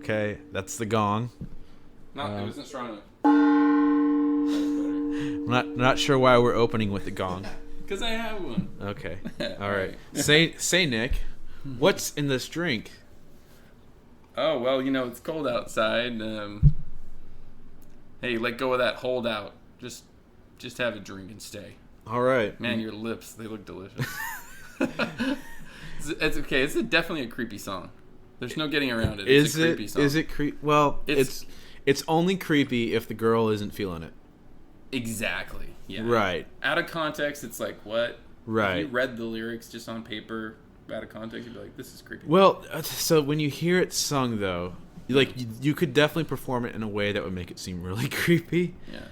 Okay, that's the gong. No, it wasn't strong enough. I'm not sure why we're opening with the gong. Because I have one. Okay. All right. Say Nick, what's in this drink? Oh, well, it's cold outside. Hey, let go of that holdout. Just have a drink and stay. All right. Man, your lips, they look delicious. It's okay. It's definitely a creepy song. There's no getting around it. It's a creepy song. Is it creepy? Well, it's only creepy if the girl isn't feeling it. Exactly. Yeah. Right. Out of context, it's like, what? Right. If you read the lyrics just on paper, out of context, you'd be like, this is creepy. Well, so when you hear it sung, though, like you could definitely perform it in a way that would make it seem really creepy. Yeah.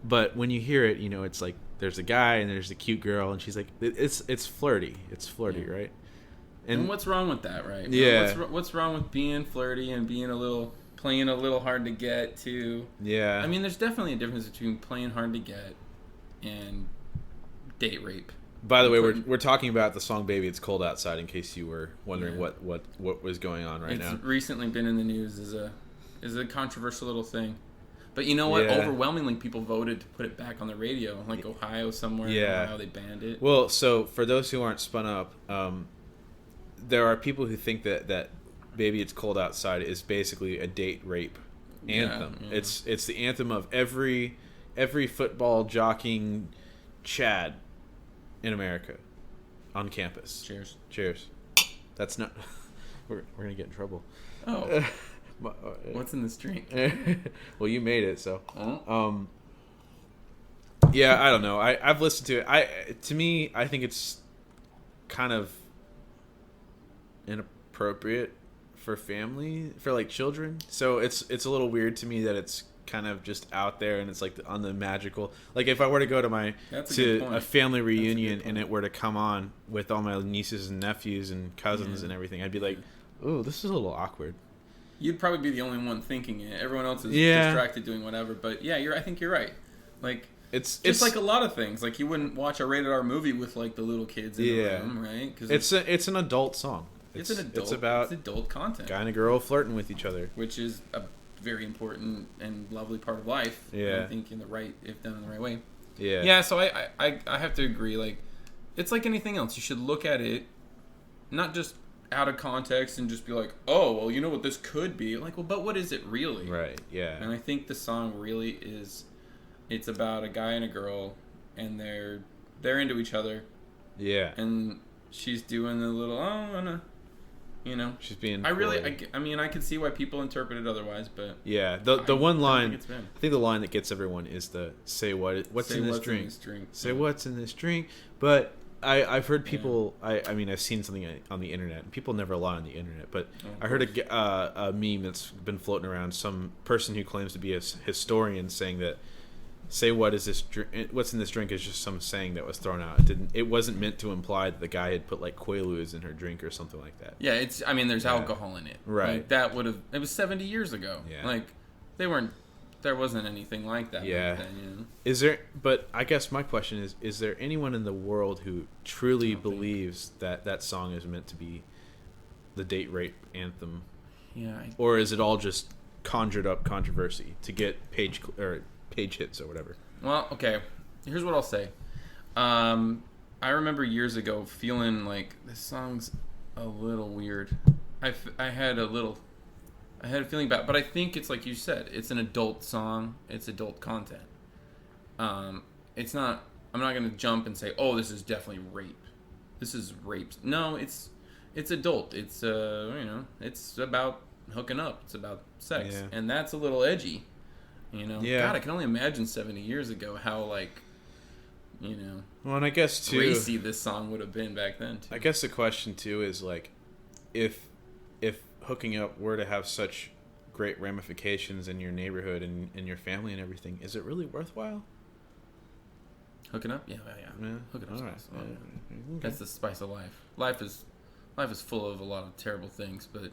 But when you hear it, it's like there's a guy and there's a cute girl, and she's like, it's flirty. It's flirty, yeah. Right? And what's wrong with that, right? Yeah. What's wrong with being flirty and playing a little hard to get to? Yeah. I mean, there's definitely a difference between playing hard to get and date rape. By the way, we're talking about the song "Baby It's Cold Outside" in case you were wondering what was going on right now. It's recently been in the news as a controversial little thing. But you know what? Yeah. Overwhelmingly, people voted to put it back on the radio, like Ohio somewhere. Yeah. Ohio, they banned it. Well, so for those who aren't spun up, there are people who think that "Baby It's Cold Outside" is basically a date rape anthem. Yeah. It's the anthem of every football jockeying Chad in America on campus. Cheers. That's not. We're gonna get in trouble. Oh. What's in this drink? Well, you made it, so. Oh. Yeah, I don't know. I've listened to it. To me, I think it's kind of inappropriate for children. So it's a little weird to me that it's kind of just out there and it's like on the magical. Like if I were to go to a family reunion and it were to come on with all my nieces and nephews and cousins and everything, I'd be like, "Ooh, this is a little awkward." You'd probably be the only one thinking it. Everyone else is distracted doing whatever. But yeah, I think you're right. Like it's like a lot of things. Like you wouldn't watch a rated R movie with like the little kids in the room, right? Because it's an adult song. It's adult content. Guy and a girl flirting with each other, which is a very important and lovely part of life. Yeah, I think if done in the right way. Yeah. Yeah. So I have to agree. Like it's like anything else. You should look at it, not just out of context and just be like, oh, well, you know what this could be. Like, well, but what is it really? Right, yeah. And I think the song really is, it's about a guy and a girl, and they're into each other. Yeah. And she's doing the little, she's being I mean, I could see why people interpret it otherwise, but yeah, the one line, I think the line that gets everyone is the say what's in this drink. Say what's in this drink. But I've heard people. Yeah. I mean, I've seen something on the internet. And people never lie on the internet, but I heard a meme that's been floating around. Some person who claims to be a historian saying that "say what's in this drink" is just some saying that was thrown out. It wasn't meant to imply that the guy had put like Quaaludes in her drink or something like that. Yeah, there's alcohol in it. Right. Like, it was 70 years ago. Yeah. Like there wasn't anything like that. Yeah. Back then, Is there? But I guess my question is there anyone in the world who truly believes that song is meant to be the date rape anthem? Yeah. Or is it all just conjured up controversy to get page hits or whatever? Well, okay. Here's what I'll say. I remember years ago feeling like this song's a little weird. I had a feeling bad, but I think it's like you said. It's an adult song. It's adult content. It's not. I'm not gonna jump and say, "Oh, this is definitely rape." This is rape. No, it's adult. It's it's about hooking up. It's about sex, and that's a little edgy. Yeah. God, I can only imagine 70 years ago how Well, and I guess too, racy this song would have been back then. Too. I guess the question too is like, if hooking up were to have such great ramifications in your neighborhood and in your family and everything, is it really worthwhile? Hooking up? Yeah. Hooking up's nice. That's the spice of life. Life is full of a lot of terrible things, but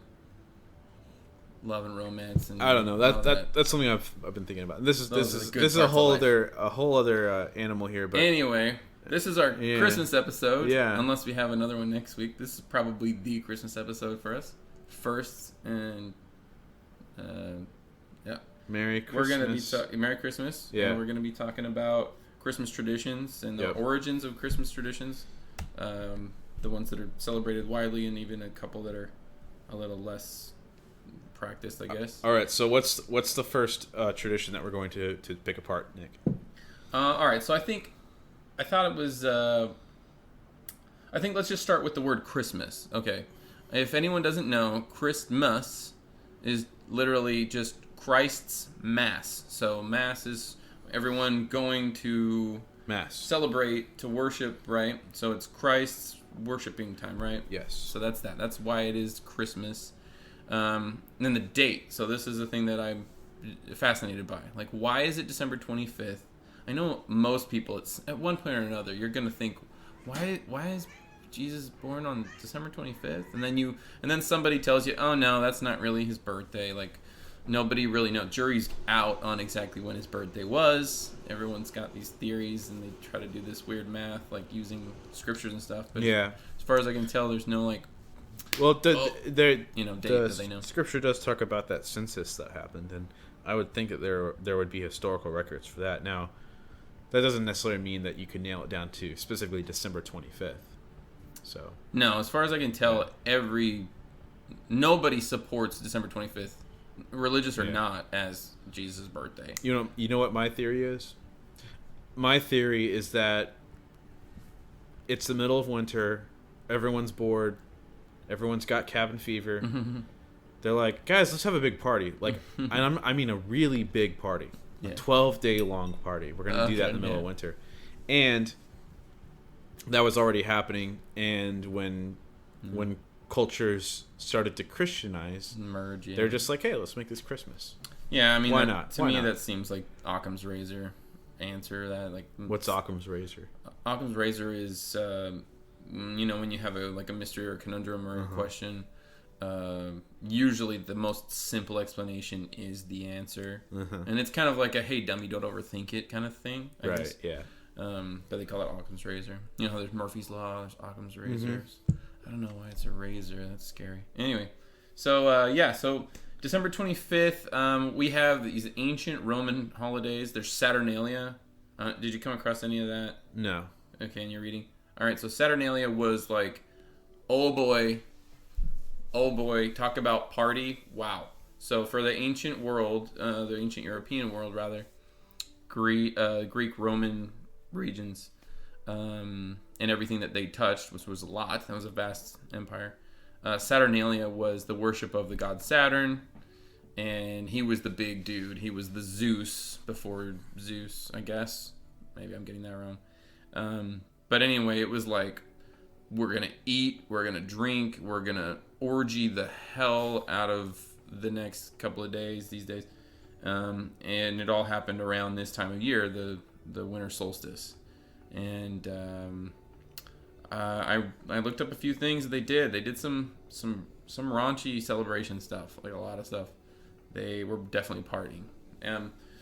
love and romance and I don't know. That's something I've been thinking about. This is a whole other animal here. But anyway, this is our Christmas episode. Yeah. Unless we have another one next week, this is probably the Christmas episode for us. 1st, and Merry Christmas. We're gonna be Merry Christmas. Yeah. And we're gonna be talking about Christmas traditions and the origins of Christmas traditions, the ones that are celebrated widely, and even a couple that are a little less practiced, I guess. All right. So what's the first tradition that we're going to pick apart, Nick? All right. So I thought it was. I think let's just start with the word Christmas. Okay. If anyone doesn't know, Christmas is literally just Christ's Mass. So Mass is everyone going to Mass, celebrate, to worship, right? So it's Christ's worshiping time, right? Yes. So that's that. That's why it is Christmas. And then the date. So this is the thing that I'm fascinated by. Like, why is it December 25th? I know most people, it's at one point or another, you're going to think, why is Jesus born on December 25th? And then somebody tells you, oh no, that's not really his birthday. Like, nobody really knows. Jury's out on exactly when his birthday was. Everyone's got these theories, and they try to do this weird math, like using scriptures and stuff. But as far as I can tell, there's no like. Well, date that they know. Scripture does talk about that census that happened, and I would think that there would be historical records for that. Now, that doesn't necessarily mean that you can nail it down to specifically December 25th. So no, as far as I can tell, nobody supports December 25th, religious or not, as Jesus' birthday. You know what my theory is? My theory is that it's the middle of winter, everyone's bored, everyone's got cabin fever. They're like, guys, let's have a big party. Like, I mean a really big party. A 12-day long party. We're going to do that in the middle of winter. And that was already happening, and when cultures started to Christianize, merge, they're just like, hey, let's make this Christmas. Yeah, I mean, why not? To me, that seems like Occam's razor answer. That like, what's Occam's razor? Occam's razor is, when you have a mystery or a conundrum or a question. Usually the most simple explanation is the answer, and it's kind of like a "hey dummy, don't overthink it" kind of thing, I guess. Yeah. But they call it Occam's razor. You know how there's Murphy's law, there's Occam's razors. I don't know why it's a razor. That's scary. Anyway, so so December 25th, we have these ancient Roman holidays. There's Saturnalia. Did you come across any of that? No. Okay, and you're reading. All right, so Saturnalia was like, oh boy, talk about party. Wow. So for the ancient world, the ancient European world rather, Greek Roman regions, and everything that they touched, which was a lot. That was a vast empire. Saturnalia was the worship of the god Saturn, and he was the big dude. He was the Zeus before Zeus, I guess. Maybe I'm getting that wrong. But anyway, it was like, we're going to eat, we're going to drink, we're going to orgy the hell out of the next couple of days, these days. And it all happened around this time of year, the winter solstice. And I looked up a few things that they did. They did some raunchy celebration stuff, like a lot of stuff. They were definitely partying.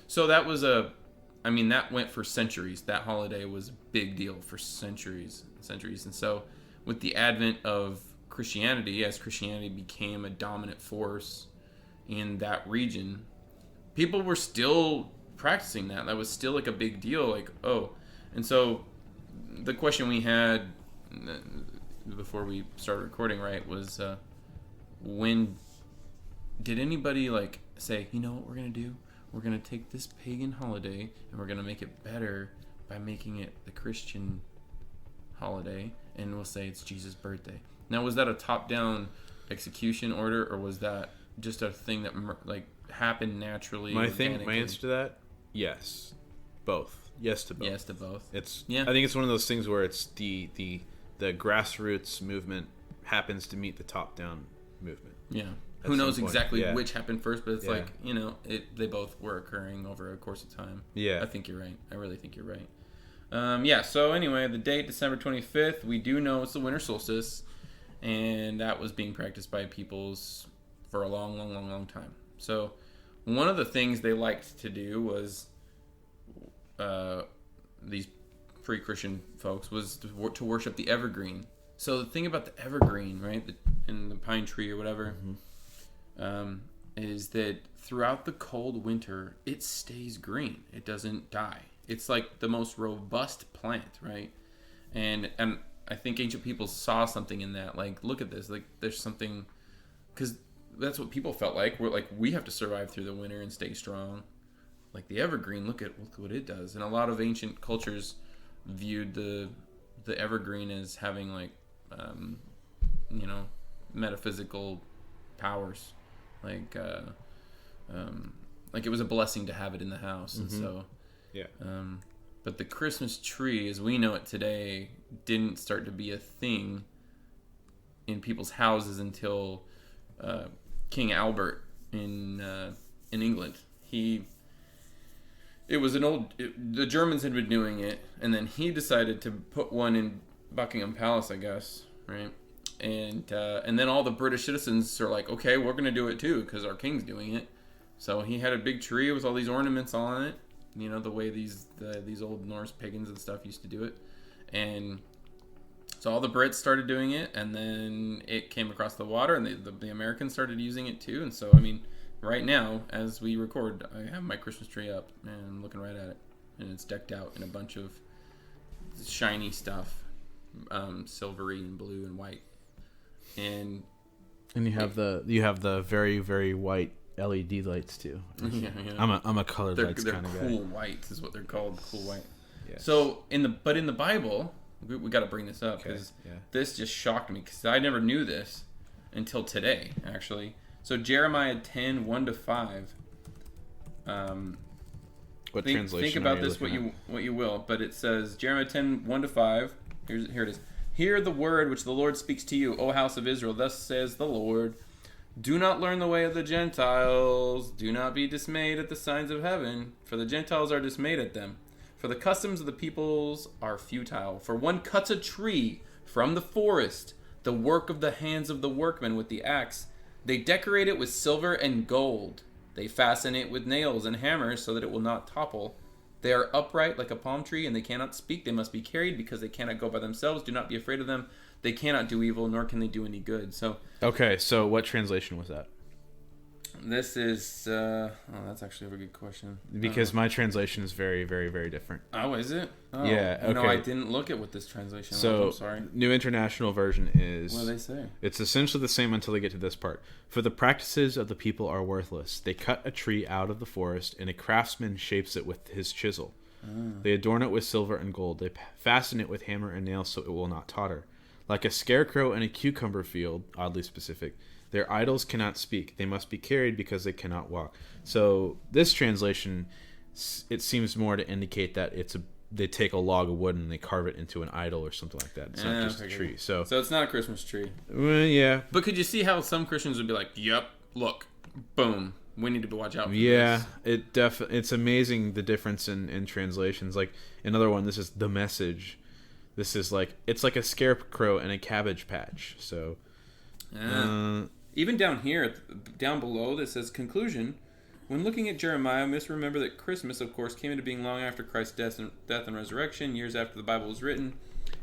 So that was that went for centuries. That holiday was a big deal for centuries. And so with the advent of Christianity, as Christianity became a dominant force in that region, people were still practicing that. That was still like a big deal. Like, oh. And so the question we had before we started recording, right, was when did anybody like say, you know what we're going to do? We're going to take this pagan holiday and we're going to make it better by making it the Christian holiday, and we'll say it's Jesus' birthday. Now, was that a top-down execution order, or was that just a thing that like happened naturally? My answer to that, yes, both. Yes to both. Yes to both. I think it's one of those things where it's the grassroots movement happens to meet the top-down movement. Yeah. Who knows exactly which happened first, but it's like, they both were occurring over a course of time. Yeah. I think you're right. I really think you're right. So anyway, the date, December 25th, we do know it's the winter solstice, and that was being practiced by peoples for a long, long, long, long time. So one of the things they liked to do was, these pre-Christian folks, was to worship the evergreen. So the thing about the evergreen, right, in the pine tree or whatever, is that throughout the cold winter, it stays green. It doesn't die. It's like the most robust plant, right? And I think ancient people saw something in that. Like, look at this. Like, there's something, because that's what people felt like. We're like, we have to survive through the winter and stay strong. Like the evergreen, look what it does. And a lot of ancient cultures viewed the evergreen as having like, metaphysical powers, like it was a blessing to have it in the house. And so but the Christmas tree as we know it today didn't start to be a thing in people's houses until King Albert in England. The Germans had been doing it, and then he decided to put one in Buckingham Palace, I guess, right? And then all the British citizens are like, okay, we're going to do it too because our king's doing it. So he had a big tree with all these ornaments on it, the way these old Norse pagans and stuff used to do it. And so all the Brits started doing it, and then it came across the water, and the Americans started using it too. And so, I mean, right now, as we record, I have my Christmas tree up, and I'm looking right at it. And it's decked out in a bunch of shiny stuff, silvery and blue and white. And you have the very, very white LED lights too. Yeah. I'm a colored lights kind of guy. They're cool whites is what they're called, cool white. Yes. So in the Bible, we got to bring this up because this just shocked me because I never knew this until today, actually. So Jeremiah 10, 1-5. What translation? Think about this what you will, but it says Jeremiah 10, 1-5. Here it is. Hear the word which the Lord speaks to you, O house of Israel. Thus says the Lord, do not learn the way of the Gentiles. Do not be dismayed at the signs of heaven, for the Gentiles are dismayed at them. For the customs of the peoples are futile. For one cuts a tree from the forest, the work of the hands of the workmen with the axe. They decorate it with silver and gold. They fasten it with nails and hammers so that it will not topple. They are upright like a palm tree, and they cannot speak. They must be carried because they cannot go by themselves. Do not be afraid of them. They cannot do evil, nor can they do any good. So okay, so what translation was that? This is that's actually a very good question. Because my translation is very, very, very different. Oh, is it? Oh, yeah. Okay. No, I didn't look at what this translation was. I'm sorry. New International Version is. What do they say? It's essentially the same until they get to this part. For the practices of the people are worthless. They cut a tree out of the forest, and a craftsman shapes it with his chisel. They adorn it with silver and gold. They fasten it with hammer and nails so it will not totter. Like a scarecrow in a cucumber field, oddly specific. Their idols cannot speak. They must be carried because they cannot walk. So this translation, it seems more to indicate that they take a log of wood and they carve it into an idol or something like that. It's not just a tree. So it's not a Christmas tree. Well, yeah. But could you see how some Christians would be like, "Yep, look, boom, we need to watch out for this." It's amazing the difference in translations. Like another one, this is The Message. This is it's like a scarecrow in a cabbage patch. So. Even down here, down below, that says conclusion. When looking at Jeremiah, we must remember that Christmas, of course, came into being long after Christ's death and resurrection, years after the Bible was written.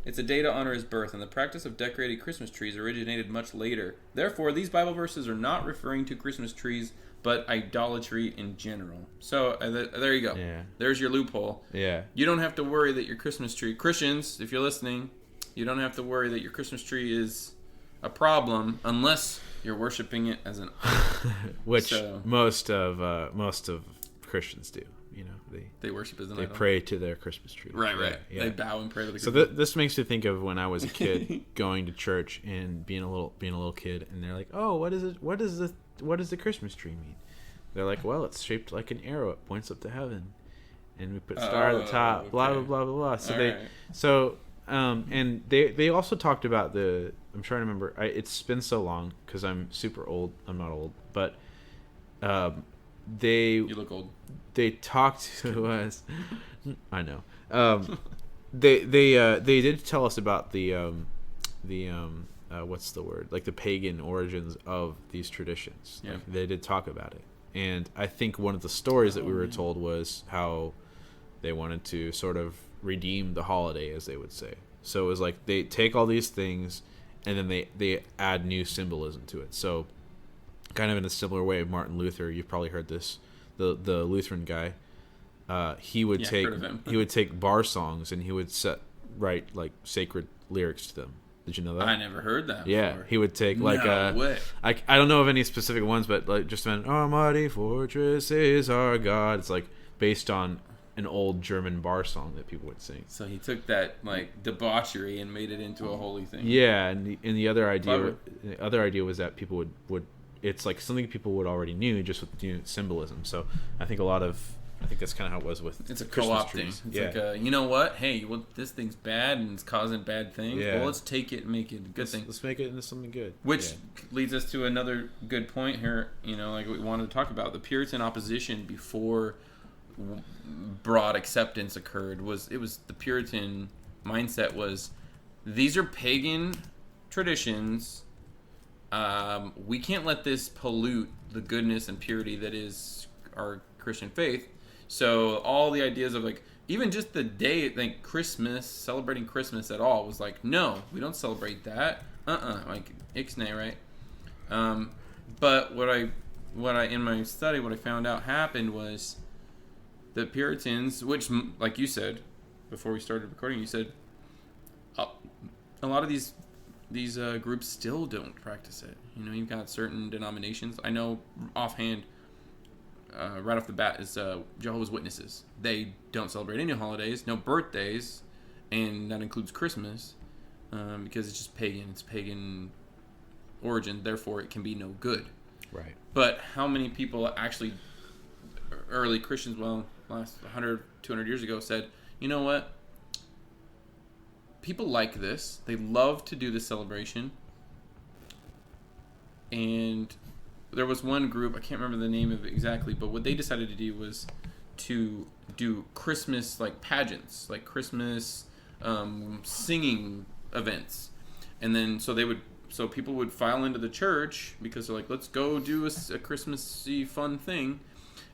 It's a day to honor his birth, and the practice of decorating Christmas trees originated much later. Therefore, these Bible verses are not referring to Christmas trees, but idolatry in general. So, there you go. Yeah. There's your loophole. Yeah. You don't have to worry that your Christmas tree... Christians, if you're listening, you don't have to worry that your Christmas tree is a problem unless you're worshiping it as an idol. Which most of Christians do. They worship as an idol. They pray to their Christmas tree. Right. Yeah. They bow and pray to the Christmas tree. So this makes me think of when I was a kid going to church and being a little kid, and they're like, "Oh, what is it? What does the Christmas tree mean?" They're like, "Well, it's shaped like an arrow. It points up to heaven, and we put a star at the top." Okay. Blah blah blah blah blah. So and they also talked about I'm trying to remember. It's been so long because I'm super old. I'm not old, but you look old. They talked to us. I know. They did tell us about the what's the word? Like the pagan origins of these traditions. Yeah. They did talk about it, and I think one of the stories that we were told was how they wanted to sort of redeem the holiday, as they would say. So it was like they take all these things and then they add new symbolism to it. So kind of in a similar way, Martin Luther, you've probably heard this, the Lutheran guy, he would take bar songs and he would write like sacred lyrics to them. Did you know that? I never heard that before. He would take like I don't know of any specific ones, but like just an "Our mighty fortress is our God." It's like based on an old German bar song that people would sing. So he took that like debauchery and made it into a holy thing. Yeah, and the other idea was that people would it's like something people would already knew, just with new symbolism. So I think that's kind of how it was with it's a co-opting. It's like you know what? Hey, well, this thing's bad and it's causing bad things. Yeah. Well, let's take it and make it a good thing. Let's make it into something good. Which leads us to another good point here. You know, like we wanted to talk about the Puritan opposition before broad acceptance occurred. It was the Puritan mindset was these are pagan traditions. We can't let this pollute the goodness and purity that is our Christian faith. So all the ideas of like even just the day, like Christmas, celebrating Christmas at all was like, no, we don't celebrate that. Like ixnay, right? But what I in my study, what I found out happened was the Puritans, which like you said before we started recording, you said a lot of these groups still don't practice it. You know, you've got certain denominations. I know offhand. Right off the bat is Jehovah's Witnesses. They don't celebrate any holidays, no birthdays, and that includes Christmas because it's just pagan. It's pagan origin, therefore it can be no good. Right. But how many people actually, early Christians, last 100, 200 years ago said, you know what? People like this. They love to do this celebration. And there was one group, I can't remember the name of it exactly, but what they decided to do was to do Christmas like pageants, like Christmas singing events. And then so people would file into the church because they're like, let's go do a Christmassy fun thing.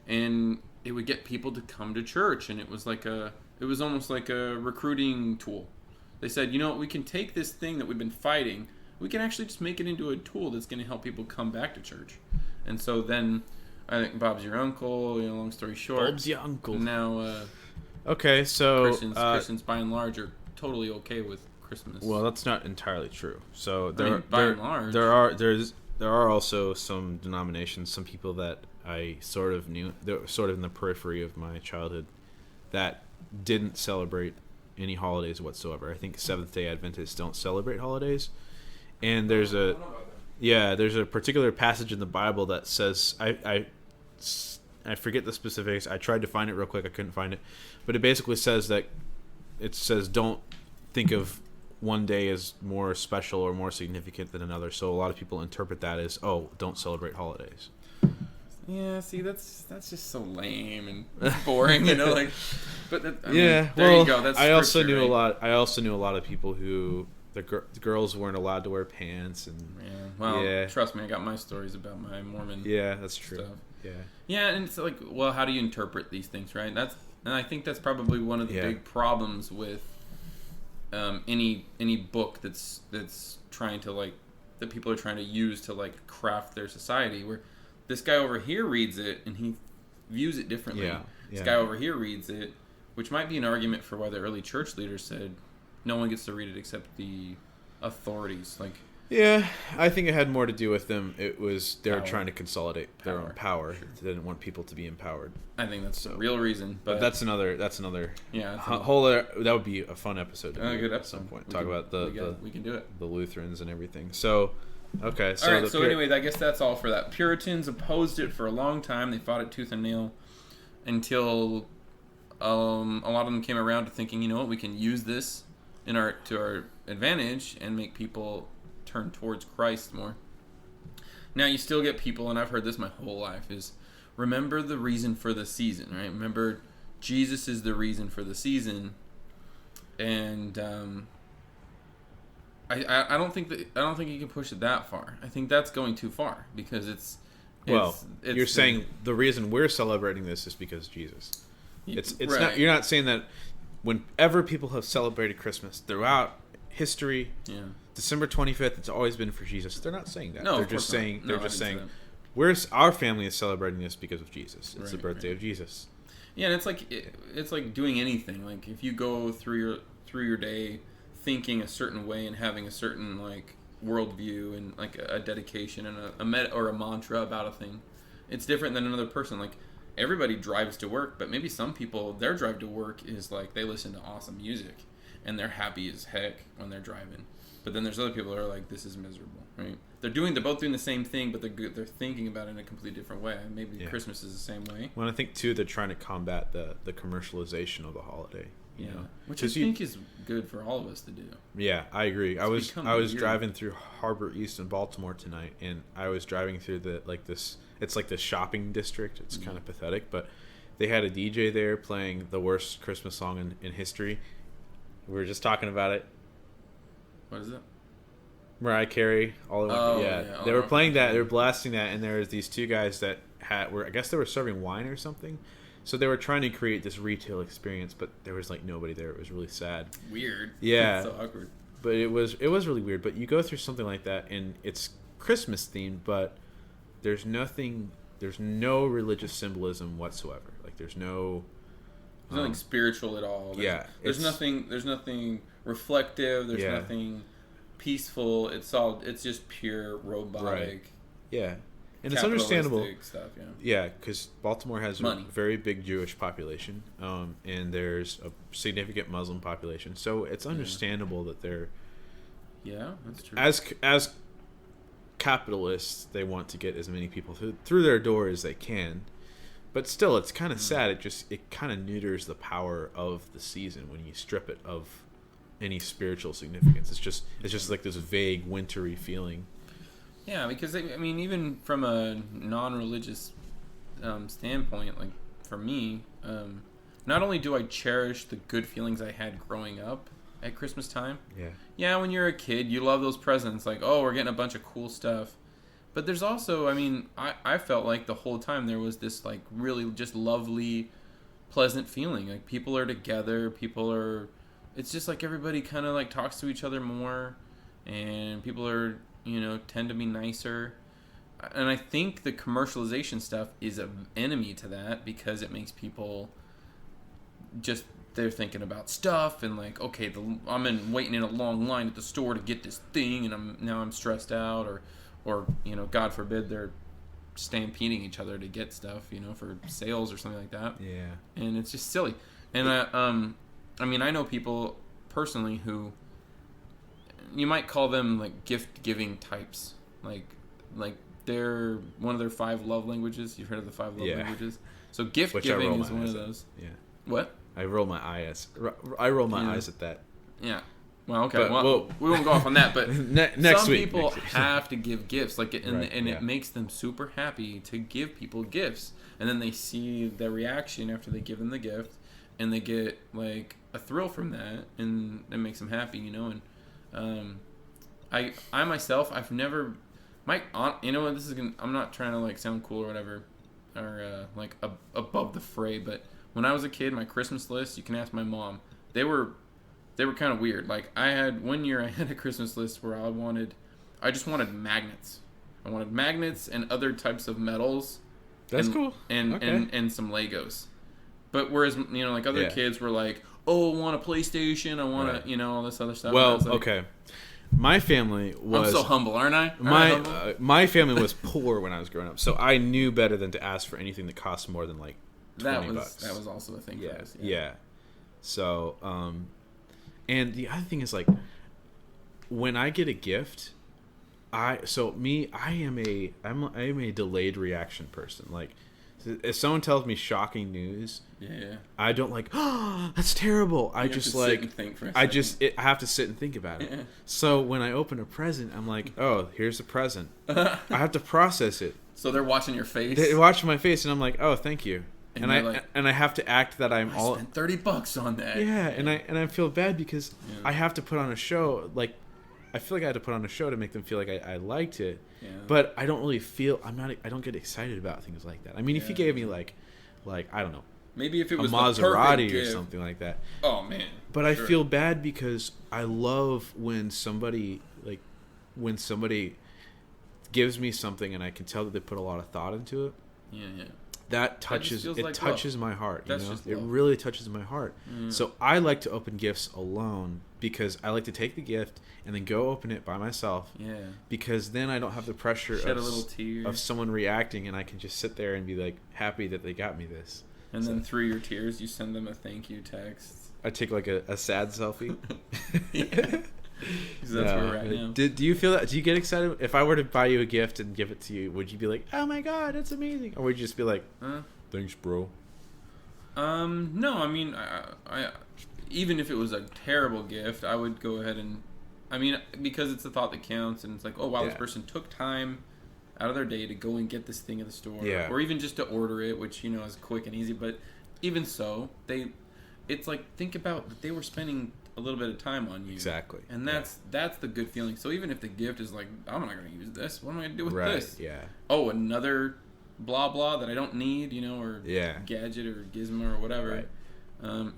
And it would get people to come to church, and it was almost like a recruiting tool. They said, you know what, we can take this thing that we've been fighting, we can actually just make it into a tool that's going to help people come back to church. And so then I think Bob's your uncle, you know, long story short. Bob's your uncle. Now, okay, so Christians by and large are totally okay with Christmas. Well, that's not entirely true. So by and large, there are also some denominations, some people that I sort of knew, they're sort of in the periphery of my childhood, that didn't celebrate any holidays whatsoever. I think Seventh-day Adventists don't celebrate holidays. And there's a particular passage in the Bible that says, I forget the specifics. I tried to find it real quick. I couldn't find it. But it basically says don't think of one day as more special or more significant than another. So a lot of people interpret that as, don't celebrate holidays. Yeah, see, that's just so lame and boring, you know. Like, but there you go. That's I also knew a lot of people who the girls weren't allowed to wear pants and trust me, I got my stories about my Mormon. Yeah, that's true. Stuff. Yeah, and it's like, well, how do you interpret these things, right? And I think that's probably one of the big problems with any book that's trying to like that people are trying to use to like craft their society, where this guy over here reads it and he views it differently. Yeah. This guy over here reads it, which might be an argument for why the early church leaders said no one gets to read it except the authorities. Like, yeah, I think it had more to do with them. It was they were trying to consolidate their own power. Sure. They didn't want people to be empowered. I think that's the real reason. But that's another. Yeah, whole. That would be a fun episode. To good at some point. Talk about we can do it. The Lutherans and everything. So. Okay, so all right. So anyways, I guess that's all for that. Puritans opposed it for a long time. They fought it tooth and nail until a lot of them came around to thinking, you know what, we can use this to our advantage and make people turn towards Christ more. Now you still get people, and I've heard this my whole life, is remember the reason for the season, right? Remember Jesus is the reason for the season, and I don't think you can push it that far. I think that's going too far because you're saying the reason we're celebrating this is because Jesus. It's right. not. You're not saying that whenever people have celebrated Christmas throughout history, December 25th. It's always been for Jesus. They're not saying that. No, they're just saying. No, they're just saying. Our family is celebrating this because of Jesus. It's the birthday of Jesus. Yeah, and it's like doing anything. Like if you go through your day thinking a certain way and having a certain like worldview and like a dedication and a mantra about a thing, it's different than another person. Like everybody drives to work, but maybe some people, their drive to work is like they listen to awesome music and they're happy as heck when they're driving. But then there's other people who are like, this is miserable, right? They're both doing the same thing, but they're thinking about it in a completely different way. Maybe Christmas is the same way. Well, I think too they're trying to combat the commercialization of the holiday. You know? Which I think is good for all of us to do. Yeah, I agree. I was driving through Harbor East in Baltimore tonight, and I was driving through it's like the shopping district. It's kind of pathetic, but they had a DJ there playing the worst Christmas song in history. We were just talking about it. What is it? Mariah Carey. They were playing that. They were blasting that, and there was these two guys that I guess they were serving wine or something. So they were trying to create this retail experience, but there was like nobody there. It was really sad. Weird. Yeah. So awkward. But it was really weird. But you go through something like that, and it's Christmas themed, but there's no religious symbolism whatsoever. Like there's nothing spiritual at all. There's nothing reflective. There's nothing peaceful. It's just pure robotic. Right. Yeah. And it's understandable stuff, because Baltimore has a very big Jewish population, and there's a significant Muslim population, so it's understandable that they're that's true. As capitalists, they want to get as many people through their door as they can, but still, it's kind of sad. It kind of neuters the power of the season when you strip it of any spiritual significance. It's just like this vague wintry feeling. Yeah, because I mean, even from a non-religious standpoint, like for me, not only do I cherish the good feelings I had growing up at Christmas time. Yeah, when you're a kid, you love those presents. Like, oh, we're getting a bunch of cool stuff. But there's also, I mean, I felt like the whole time there was this like really just lovely, pleasant feeling. Like people are together. It's just like everybody kind of like talks to each other more, and people are, tend to be nicer. And I think the commercialization stuff is an enemy to that because it makes people they're thinking about stuff and like, okay, I'm waiting in a long line at the store to get this thing, and I'm stressed out, or God forbid they're stampeding each other to get stuff, for sales or something like that. Yeah. And it's just silly. And I mean, I know people personally who you might call them like gift giving types, like they're one of their 5 love languages. You've heard of the 5 love languages? So gift giving is one of those. Yeah. What? I roll my eyes at that. Yeah. Well, okay. Well, we won't go off on that, but next some week, people have to give gifts, it makes them super happy to give people gifts, and then they see the reaction after they give them the gift, and they get like a thrill from that, and it makes them happy, And I myself, I've never, my aunt, I'm not trying to like sound cool or whatever, or like above the fray, but when I was a kid, my Christmas list, you can ask my mom, they were kind of weird. Like one year I had a Christmas list where I just wanted magnets. I wanted magnets and other types of metals. That's cool. And some Legos. But whereas, like other kids were like, oh, I want a PlayStation, I want all this other stuff. Well, okay. My family was... I'm so humble, aren't I? My family was poor when I was growing up, so I knew better than to ask for anything that cost more than like $20. That was also a thing for us. Yeah. So, and the other thing is like, when I get a gift, I am a delayed reaction person. Like, if someone tells me shocking news, I don't like, oh, that's terrible. I just like, I have to sit and think about it. So when I open a present, I'm like, oh, here's a present. I have to process it. So they're watching your face. They're watching my face, and I'm like, oh, thank you. And I have to act that I spent $30 on that. Yeah, and I feel bad because I have to put on a show. Like, I feel like I had to put on a show to make them feel like I liked it. Yeah. But I don't really feel I don't get excited about things like that. I mean, if you gave me like I don't know, maybe if it was a Maserati or something like that. Oh man. But I feel bad because I love when somebody like when somebody gives me something and I can tell that they put a lot of thought into it. Yeah, yeah. That touches it. Like touches love. my heart. That's you know? just It love. really touches my heart. So I like to open gifts alone because I like to take the gift and then go open it by myself. Yeah. Because then I don't have the pressure Shed a little tear. of someone reacting, and I can just sit there and be like happy that they got me this. And then through your tears, you send them a thank you text. I take like a sad selfie. Yeah. Because that's where we're at now. Do you feel that? Do you get excited if I were to buy you a gift and give it to you? Would you be like, "Oh my god, that's amazing," or would you just be like, "Thanks, bro"? No. I mean, I even if it was a terrible gift, I would go ahead and, I mean, because it's the thought that counts, and it's like, oh wow, this person took time out of their day to go and get this thing at the store, or even just to order it, which is quick and easy. But even so, it's like, think about that they were spending a little bit of time on you. Exactly. And that's the good feeling. So even if the gift is like, I'm not going to use this, what am I going to do with this? Yeah. Oh, another blah blah that I don't need, or gadget or gizmo or whatever. Right.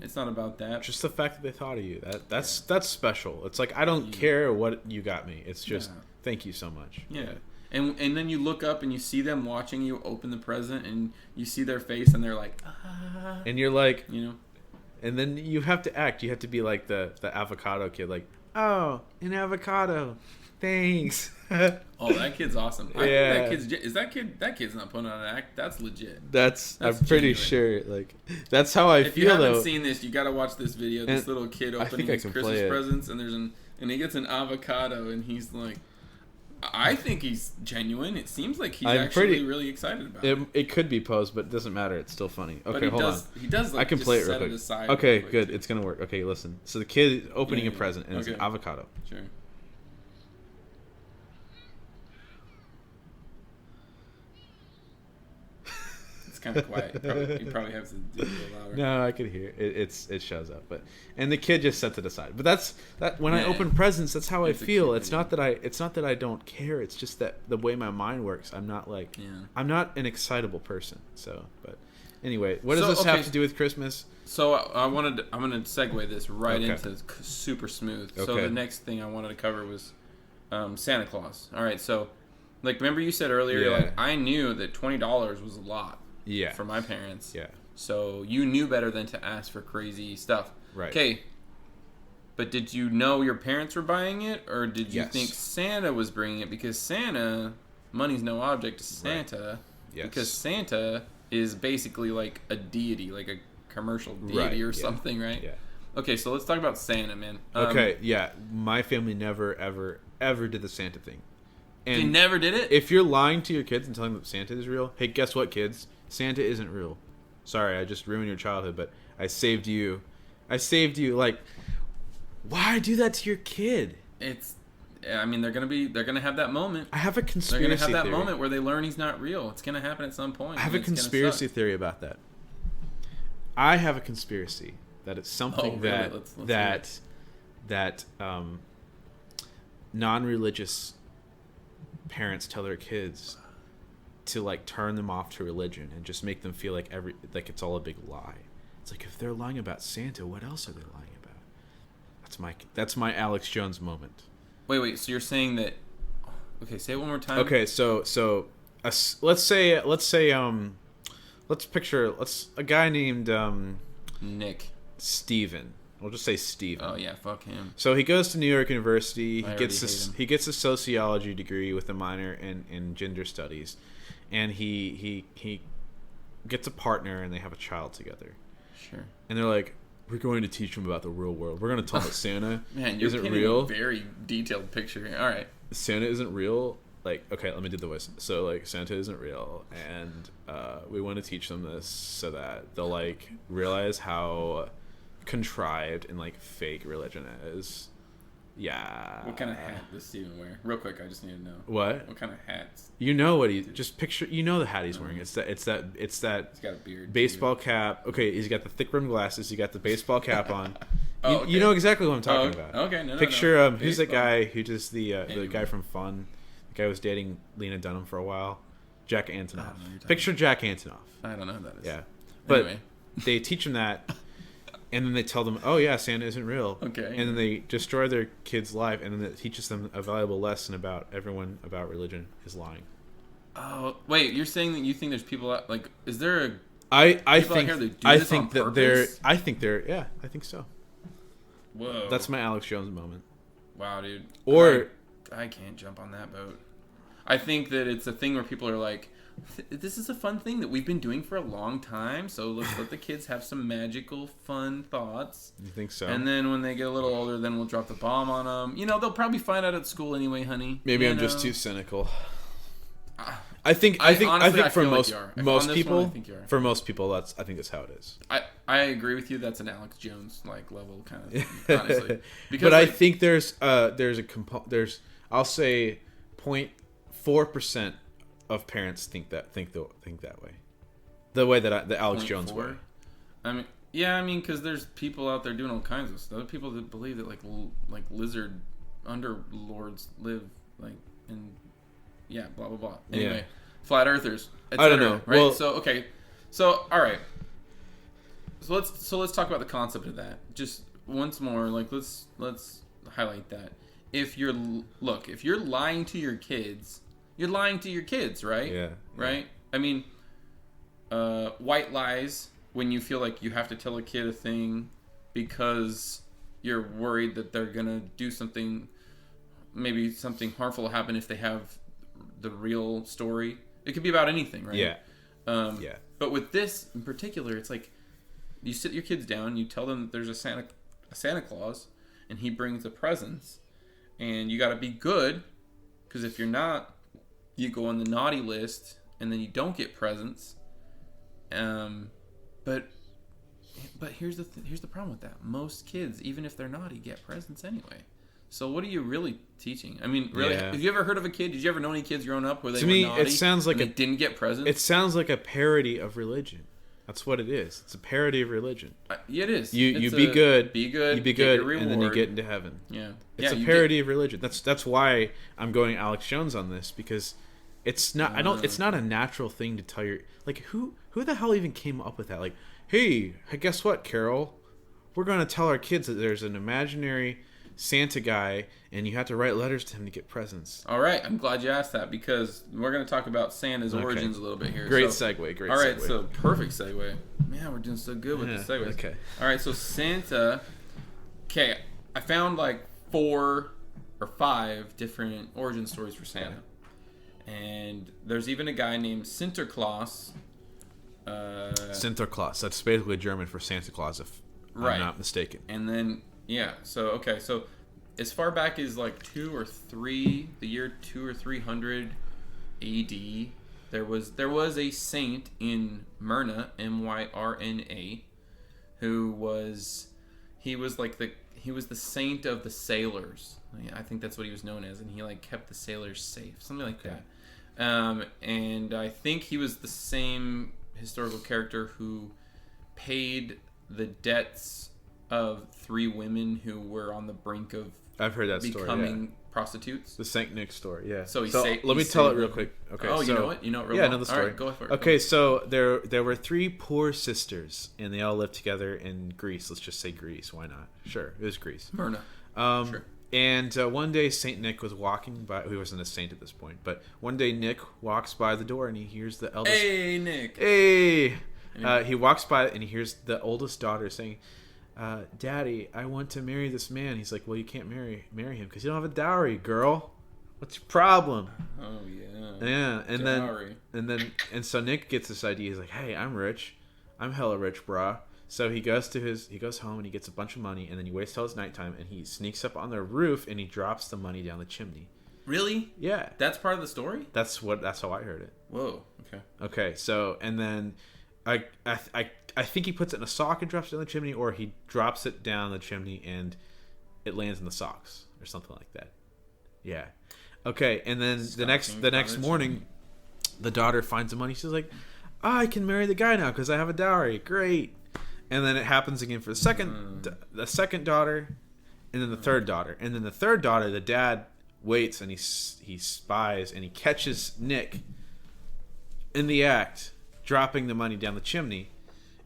It's not about that. Just the fact that they thought of you. That's special. It's like, I don't care what you got me. It's just thank you so much. Yeah. And then you look up and you see them watching you open the present, and you see their face and they're like, and you're like, and then you have to act. You have to be like the avocado kid, like, oh, an avocado, thanks. Oh, that kid's awesome. I think that kid's not putting on an act. That's legit. I'm pretty sure. Like, that's how I feel. If you haven't seen this, you got to watch this video. This little kid opening his Christmas presents, and and he gets an avocado, and he's like, I think he's genuine. It seems like he's really excited about it. It could be posed, but it doesn't matter. It's still funny. Okay, hold on. He does. Like, I can just play it set real quick. Aside okay, real quick good. too. It's gonna work. Okay, listen. So the kid opening a present, and it's an avocado. Sure. Kind of quiet. You probably have to do it a little louder. No, I could hear it. It shows up, and the kid just sets it aside. But that's when I open presents, that's how I feel. It's not that I don't care. It's just that the way my mind works. I'm not like I'm not an excitable person. So, but anyway, what does this have to do with Christmas? So I'm gonna segue this right into super smooth. Okay. So the next thing I wanted to cover was Santa Claus. All right, so like remember you said earlier, like I knew that $20 was a lot. Yeah. For my parents. Yeah. So you knew better than to ask for crazy stuff. Right. Okay. But did you know your parents were buying it, or did you think Santa was bringing it? Because Santa, money's no object to Santa. Right. Yes. Because Santa is basically like a deity, like a commercial deity or something, right? Yeah. Okay, so let's talk about Santa, man. Okay, yeah. My family never, ever, ever did the Santa thing. And they never did it? If you're lying to your kids and telling them that Santa is real, hey, guess what, kids? Santa isn't real. Sorry, I just ruined your childhood, but I saved you. Like, why do that to your kid? I mean, they're gonna have that moment. I have a conspiracy They're gonna have that theory. moment where they learn he's not real. It's gonna happen at some point. I have a conspiracy theory about that. I have a conspiracy that it's something that non-religious parents tell their kids to like turn them off to religion and just make them feel like it's all a big lie. It's like, if they're lying about Santa, what else are they lying about? That's my Alex Jones moment. Wait. So you're saying that? Okay, say it one more time. Okay, so let's picture a guy named Nick. Steven. We'll just say Steven. Oh yeah, fuck him. So he goes to New York University. He gets a sociology degree with a minor in gender studies, and he gets a partner and they have a child together. Sure. And they're like, we're going to teach him about the real world. We're going to tell him that Santa isn't painting real. A very detailed picture here. All right. Santa isn't real. Like, okay, let me do the voice. So like, Santa isn't real, and we want to teach them this so that they'll like realize how contrived and like fake religion is. Yeah. What kind of hat does Steven wear? Real quick, I just need to know. What kind of hats? You know what he just picture. You know the hat he's wearing. It's that. He's got a beard. Baseball cap. Okay, he's got the thick rimmed glasses. He got the baseball cap on. Okay. You know exactly what I'm talking about. Okay, no. Picture who's the guy who does the guy from Fun? The guy who was dating Lena Dunham for a while. Jack Antonoff. Picture Jack Antonoff. I don't know who that is. Yeah, but anyway. they teach him that. and then they tell them, "Oh yeah, Santa isn't real." Okay. And then they destroy their kid's life, and then it teaches them a valuable lesson about everyone about religion is lying. Oh wait, you're saying that you think there's people out, like? Is there a? I think that I think they're yeah, I think so. Whoa. That's my Alex Jones moment. Wow, dude. Or I can't jump on that boat. I think that it's a thing where people are like, this is a fun thing that we've been doing for a long time, so let's let the kids have some magical, fun thoughts. You think so? And then when they get a little older, then we'll drop the bomb on them. You know, they'll probably find out at school anyway, honey. Maybe I'm just too cynical. I think for most people, I think that's how it is. I agree with you. That's an Alex Jones like level kind of honestly. Because but I think there's I'll say 0.4% of parents think that way, the way that the Alex Jones way. I mean, because there's people out there doing all kinds of stuff. People that believe that like lizard underlords live like in. Yeah, blah blah blah. Anyway, flat earthers. I don't know. Right. Well, so all right. So let's talk about the concept of that. Just once more, like let's highlight that. If you're lying to your kids, you're lying to your kids, right? Yeah. Right. I mean, white lies when you feel like you have to tell a kid a thing because you're worried that they're gonna do something, maybe something harmful will happen if they have the real story. It could be about anything, right? Yeah. Yeah. But with this in particular, it's like you sit your kids down, you tell them that there's a Santa Claus, and he brings the presents, and you got to be good, because if you're not, you go on the naughty list, and then you don't get presents. But here's the problem with that. Most kids, even if they're naughty, get presents anyway. So what are you really teaching? I mean, really, have you ever heard of a kid? Did you ever know any kids growing up where they were naughty? It sounds like they didn't get presents. It sounds like a parody of religion. That's what it is. It's a parody of religion. Yeah, it is. You be good, you be good, and then you get into heaven. Yeah, it's a parody of religion. That's why I'm going Alex Jones on this, because it's not. It's not a natural thing to tell your who the hell even came up with that? Like, hey, guess what, Carol? We're going to tell our kids that there's an imaginary Santa guy, and you have to write letters to him to get presents. All right, I'm glad you asked that, because we're going to talk about Santa's origins a little bit here. Great segue. All right, so perfect segue. Man, we're doing so good with the segues. Okay. All right, so Santa. Okay, I found like 4 or 5 different origin stories for Santa, and there's even a guy named Sinterklaas. Sinterklaas. That's basically German for Santa Claus, if I'm not mistaken. And then. Yeah. So as far back as like the year 200 or 300 A.D., there was a saint in Myrna, Myrna, who was the saint of the sailors. I think that's what he was known as, and he like kept the sailors safe, something like that. And I think he was the same historical character who paid the debts of 3 women who were on the brink of I've heard that becoming prostitutes. The Saint Nick story, yeah. So let me tell it real quick. Okay. Oh, you know it? You know it real well? Yeah, I know the story. All right, go for it. Okay, so there were 3 poor sisters, and they all lived together in Greece. Let's just say Greece. Why not? Sure, it was Greece. Myrna. Sure. And one day Saint Nick was walking by. He wasn't a saint at this point, but one day Nick walks by the door, and he hears the eldest. Hey, Nick. Hey. He walks by, and he hears the oldest daughter saying, Daddy, I want to marry this man. He's like, well, you can't marry him because you don't have a dowry, girl. What's your problem? Oh yeah. Yeah, and dowry. then so Nick gets this idea. He's like, hey, I'm rich. I'm hella rich, brah. So he goes home and he gets a bunch of money, and then he waits till it's nighttime, and he sneaks up on the roof and he drops the money down the chimney. Really? Yeah. That's part of the story? That's how I heard it. Whoa. Okay. Okay. So and then I think he puts it in a sock and drops it down the chimney, or he drops it down the chimney and it lands in the socks or something like that. Yeah. Okay, and then the next morning, the daughter finds the money. She's like, I can marry the guy now because I have a dowry. Great. And then it happens again for the second daughter, and then the third daughter. And then the third daughter, the dad waits and he spies and he catches Nick in the act, dropping the money down the chimney.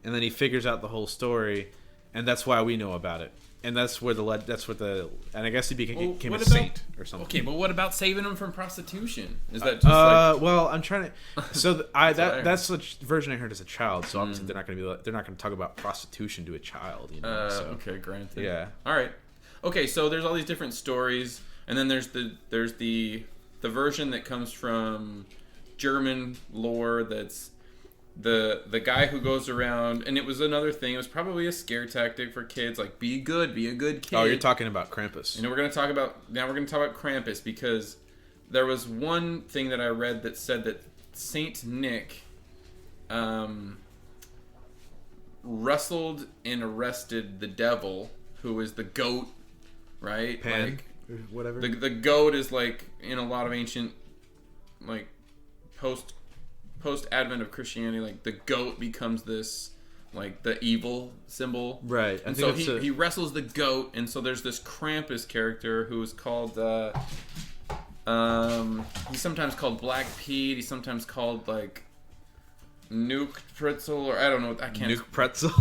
And then he figures out the whole story, and that's why we know about it. And that's where and I guess he became a saint or something. Okay, but what about saving him from prostitution? Is that just like? Well, I'm trying to. So that's the version I heard as a child. So obviously they're not going to talk about prostitution to a child. You know. Okay, granted. Yeah. All right. Okay, so there's all these different stories, and then there's the version that comes from German lore. That's the guy who goes around, and it was another thing. It was probably a scare tactic for kids, like be a good kid. Oh, you're talking about Krampus. And we're going to talk about Krampus, because there was one thing that I read that said that Saint Nick wrestled and arrested the devil, who is the goat, right? Pan, or whatever. The goat is like in a lot of ancient, like post advent of Christianity, like the goat becomes this, like the evil symbol, right? And so he wrestles the goat, and so there's this Krampus character who is called he's sometimes called Black Pete, he's sometimes called like Nuke Pretzel, or I don't know, I can't. Nuke Pretzel,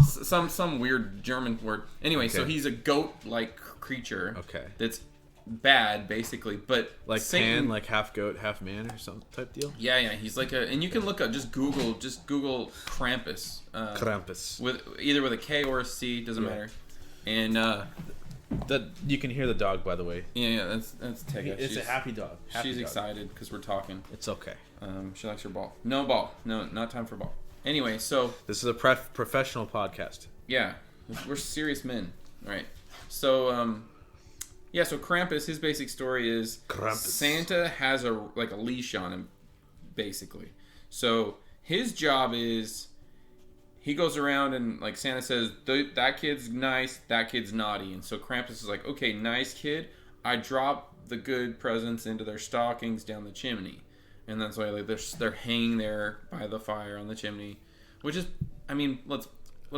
some weird German word. Anyway, okay. So he's a goat-like creature. Okay. That's bad, basically, but like Satan, Pan, like half goat, half man, or some type deal. Yeah, he's like and you can look up, just Google Krampus. Krampus with a K or a C, doesn't matter. And that you can hear the dog, by the way. Yeah, that's Tega. It's a happy dog. She's excited because we're talking. It's okay. She likes her ball. No ball. No, not time for ball. Anyway, so this is a professional podcast. Yeah, we're serious men, right? So yeah, so Krampus, his basic story is Santa has a leash on him, basically. So his job is he goes around and like Santa says, that kid's nice, that kid's naughty. And so Krampus is like, okay, nice kid, I drop the good presents into their stockings down the chimney. And that's why like they're hanging there by the fire on the chimney, which is, I mean, let's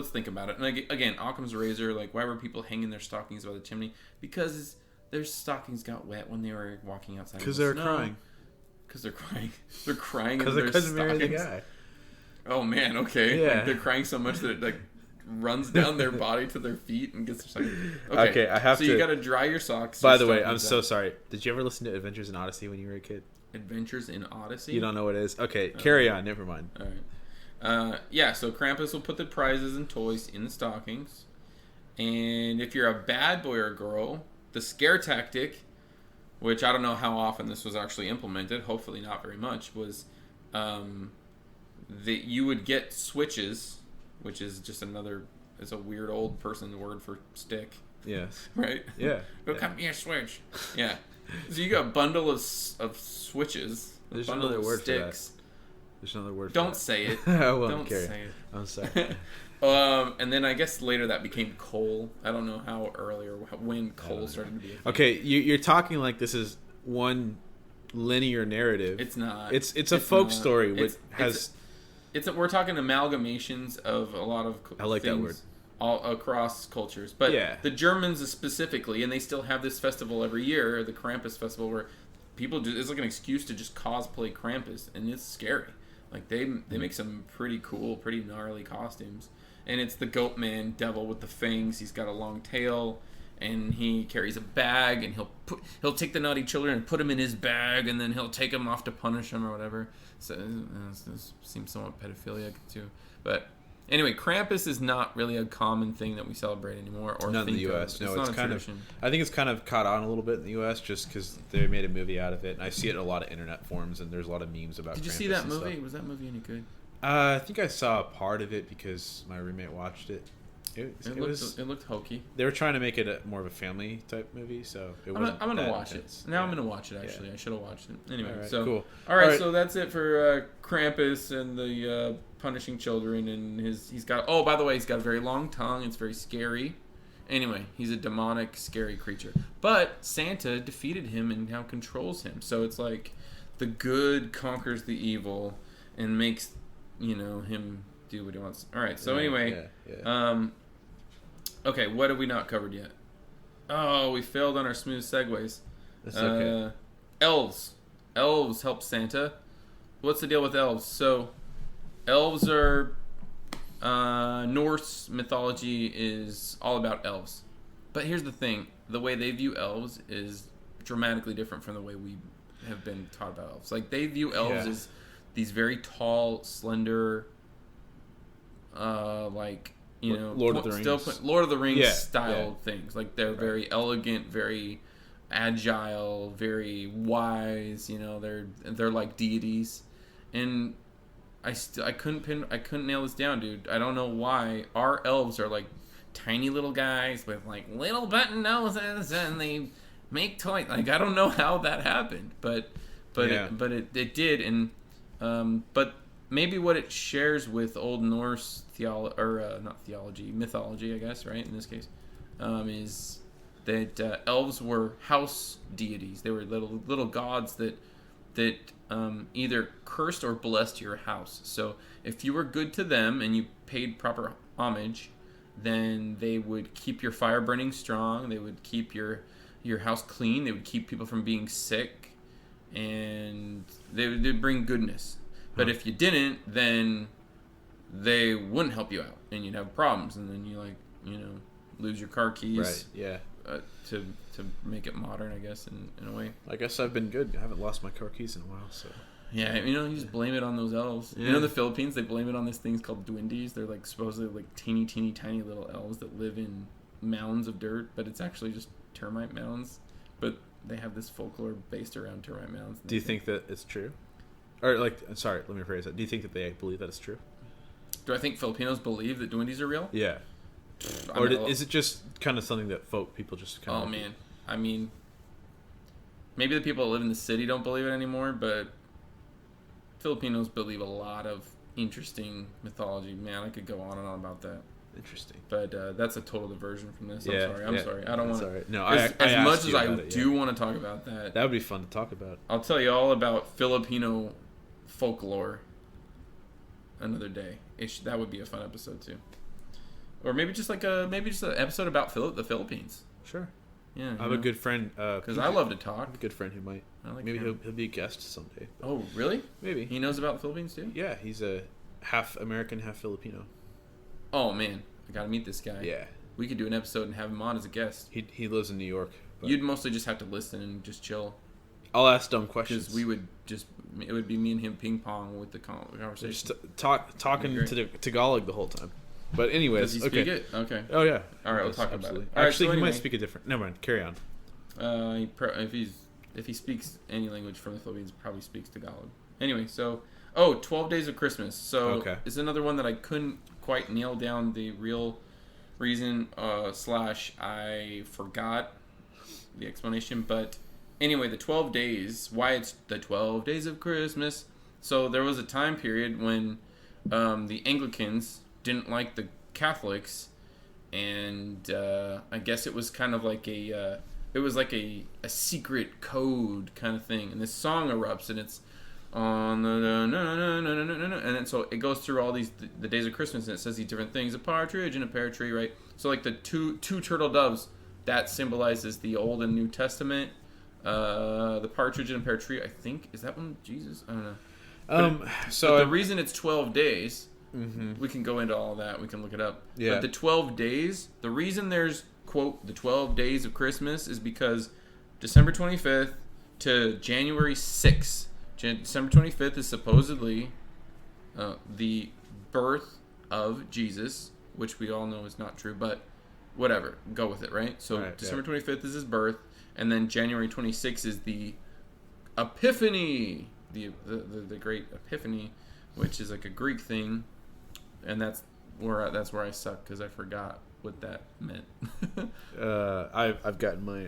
think about it. And again, Occam's razor, like why were people hanging their stockings by the chimney? Because their stockings got wet when they were walking outside. Because they're crying. Because they're crying. They're crying because they couldn't marry the guy. Oh man, okay. Yeah. Like they're crying so much that it like runs down their body to their feet and gets their stockings. Okay, I have to. So you got to dry your socks. By the way, I'm so sorry. Did you ever listen to Adventures in Odyssey when you were a kid? Adventures in Odyssey? You don't know what it is? Okay, carry on. Never mind. All right. Yeah, so Krampus will put the prizes and toys in the stockings. And if you're a bad boy or girl, the scare tactic, which I don't know how often this was actually implemented, hopefully not very much, was that you would get switches, which is just it's a weird old person word for stick. Yes. Right? Yeah. Come here, switch. Yeah. So you got a bundle of switches. There's another word for that. There's another word for that. Don't say it. I won't Don't care. say it. I'm sorry. And then I guess later that became coal. I don't know how early or when coal started to be a thing. Okay, you're talking like this is one linear narrative. It's not. It's a folk story which has... we're talking amalgamations of a lot of I like that word. All across cultures. But the Germans specifically, and they still have this festival every year, the Krampus festival, where people it's like an excuse to just cosplay Krampus, and it's scary. Like they make some pretty cool, pretty gnarly costumes. And it's the goat man devil with the fangs. He's got a long tail, and he carries a bag, and he'll take the naughty children and put them in his bag, and then he'll take them off to punish them or whatever. So this seems somewhat pedophilic too. But anyway, Krampus is not really a common thing that we celebrate anymore. Or not in the U.S. No, it's kind tradition. I think it's kind of caught on a little bit in the U.S. just because they made a movie out of it, and I see it in a lot of internet forums, and there's a lot of memes about. Did you Krampus see that and movie? Stuff. Was that movie any good? I think I saw a part of it because my roommate watched it. It looked hokey. They were trying to make it more of a family type movie, so it wasn't. I'm gonna watch intense. it. Now I'm gonna watch it. Actually, I should have watched it. Anyway, all right, so cool. All right, so that's it for Krampus and the punishing children, and he's got. Oh, by the way, he's got a very long tongue. It's very scary. Anyway, he's a demonic, scary creature. But Santa defeated him and now controls him. So it's like the good conquers the evil and makes him do what he wants. All right. So anyway, okay, what have we not covered yet? Oh, we failed on our smooth segues. That's okay. Elves help Santa. What's the deal with elves? So, elves are Norse mythology is all about elves. But here's the thing. The way they view elves is dramatically different from the way we have been taught about elves. Like, they view elves as these very tall, slender, like, you know... Lord of the Rings. Lord of the Rings style things. Like, they're very elegant, very agile, very wise, you know, they're like deities. And I couldn't nail this down, dude. I don't know why our elves are like tiny little guys with like little button noses and they make toys. Like, I don't know how that happened, but it did. And but maybe what it shares with Old Norse mythology, I guess, right, in this case, is that elves were house deities. They were little gods that either cursed or blessed your house. So if you were good to them and you paid proper homage, then they would keep your fire burning strong. They would keep your house clean. They would keep people from being sick, and they'd bring goodness. But if you didn't, then they wouldn't help you out, and you'd have problems, and then you lose your car keys. Right. Yeah. To make it modern, I guess, in a way. I guess I've been good. I haven't lost my car keys in a while, so. Yeah, you just blame it on those elves. Yeah. You know, the Philippines, they blame it on these things called duendes. They're like supposedly like teeny, tiny little elves that live in mounds of dirt, but it's actually just termite mounds. But they have this folklore based around termite mounds. Do you think that it's true? Or sorry, let me rephrase that. Do you think that they believe that it's true? Do I think Filipinos believe that duendes are real? Yeah. Or is it just kind of something that people just kind of... Oh, man. I mean, maybe the people that live in the city don't believe it anymore, but Filipinos believe a lot of interesting mythology. Man, I could go on and on about that. Interesting. But that's a total diversion from this. I'm sorry. I don't want to... No, as much as I do want to talk about that... That would be fun to talk about. I'll tell you all about Filipino folklore another day. That would be a fun episode, too. Or maybe just an episode about the Philippines. Sure. Yeah. I have a good friend. Because I love to talk. I have a good friend who might. Maybe he'll be a guest someday. Oh, really? Maybe. He knows about the Philippines too? Yeah, he's a half American, half Filipino. Oh, man. I got to meet this guy. Yeah. We could do an episode and have him on as a guest. He lives in New York. You'd mostly just have to listen and just chill. I'll ask dumb questions. Because it would be me and him ping pong with the conversation. Just talking to Tagalog the whole time. But anyways, does he speak it? Okay. Oh yeah. All right, we'll talk about it. Actually, he might speak a different. Never mind. Carry on. If he speaks any language from the Philippines, he probably speaks Tagalog. Anyway, so 12 Days of Christmas. So it's another one that I couldn't quite nail down the real reason. / I forgot the explanation. But anyway, the 12 days. Why it's the 12 Days of Christmas. So there was a time period when the Anglicans didn't like the Catholics, and I guess it was kind of like a secret code kind of thing. And this song erupts, and it's on and then so it goes through all the days of Christmas, and it says these different things: a partridge and a pear tree, right? So like the two turtle doves, that symbolizes the Old and New Testament. The partridge and a pear tree, I think, is that one Jesus? I don't know. But the reason it's 12 days. Mm-hmm. We can go into all that. We can look it up. Yeah. But the 12 days, the reason there's, quote, the 12 days of Christmas is because December 25th to January 6th. December 25th is supposedly the birth of Jesus, which we all know is not true, but whatever. Go with it, right? So December 25th is his birth, and then January 26th is the Epiphany, the great Epiphany, which is like a Greek thing. And that's where I suck, because I forgot what that meant. I've gotten my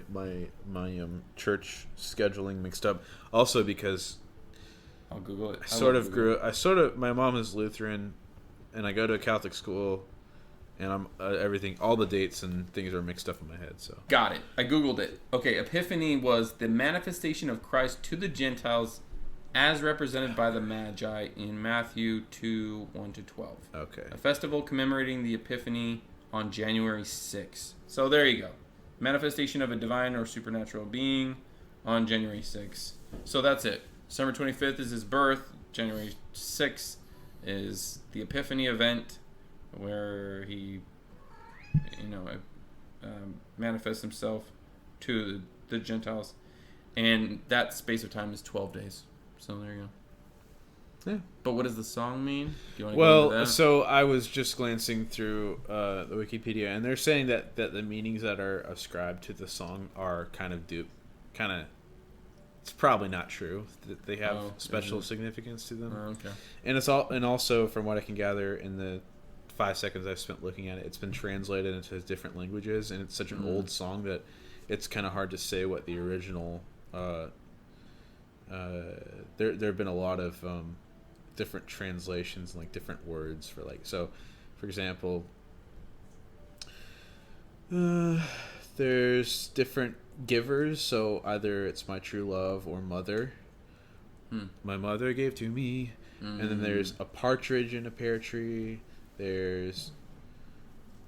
church scheduling mixed up. Also because I'll Google it. My mom is Lutheran, and I go to a Catholic school, and I'm all the dates and things are mixed up in my head. So got it. I Googled it. Okay, Epiphany was the manifestation of Christ to the Gentiles, as represented by the Magi in Matthew 2:1-12. Okay. A festival commemorating the Epiphany on January 6th. So there you go. Manifestation of a divine or supernatural being on January 6th. So that's it. December 25th is his birth. January 6th is the Epiphany event. where he, manifests himself to the Gentiles, and that space of time is 12 days. So there you go. Yeah. But what does the song mean? Do you want to well, go into that? So I was just glancing through the Wikipedia, and they're saying that the meanings that are ascribed to the song are kind of it's probably not true. That they have special significance to them. Okay. And also from what I can gather in the 5 seconds I've spent looking at it, it's been translated into different languages, and it's such an old song that it's kind of hard to say what the original. There have been a lot of different translations and like different words for like for example, there's different givers, so either it's my true love or mother. My mother gave to me. And then there's a partridge in a pear tree. There's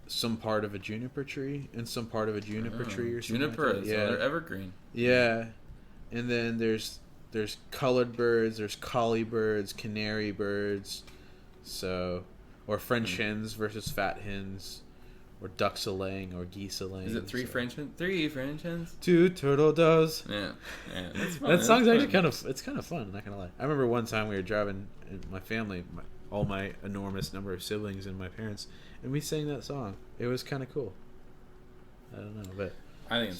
some part of a juniper tree and some part of a juniper tree or something. Juniper, like that. So they're evergreen. Yeah. And then there's colored birds, there's collie birds, canary birds, or French hens versus fat hens, or ducks a laying or geese a laying. Is it three French hens? 3 French hens? 2 turtle doves. Yeah, that's fun. That song's actually kind of fun. I'm not gonna lie. I remember one time we were driving, my family, all my enormous number of siblings and my parents, and we sang that song. It was kind of cool. I don't know, but. I think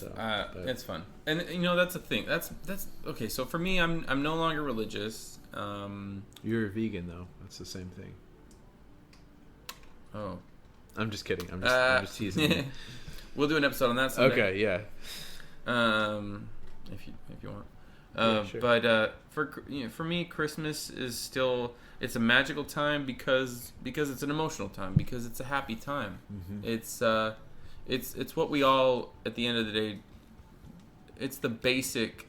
it's fun, and that's the thing. That's okay. So for me, I'm no longer religious. You're a vegan though. That's the same thing. Oh, I'm just kidding. I'm just teasing you. We'll do an episode on that someday. Okay, yeah. If you want. Yeah, sure. But for me, Christmas is still it's a magical time because it's an emotional time, because it's a happy time. Mm-hmm. It's what we all, at the end of the day, it's the basic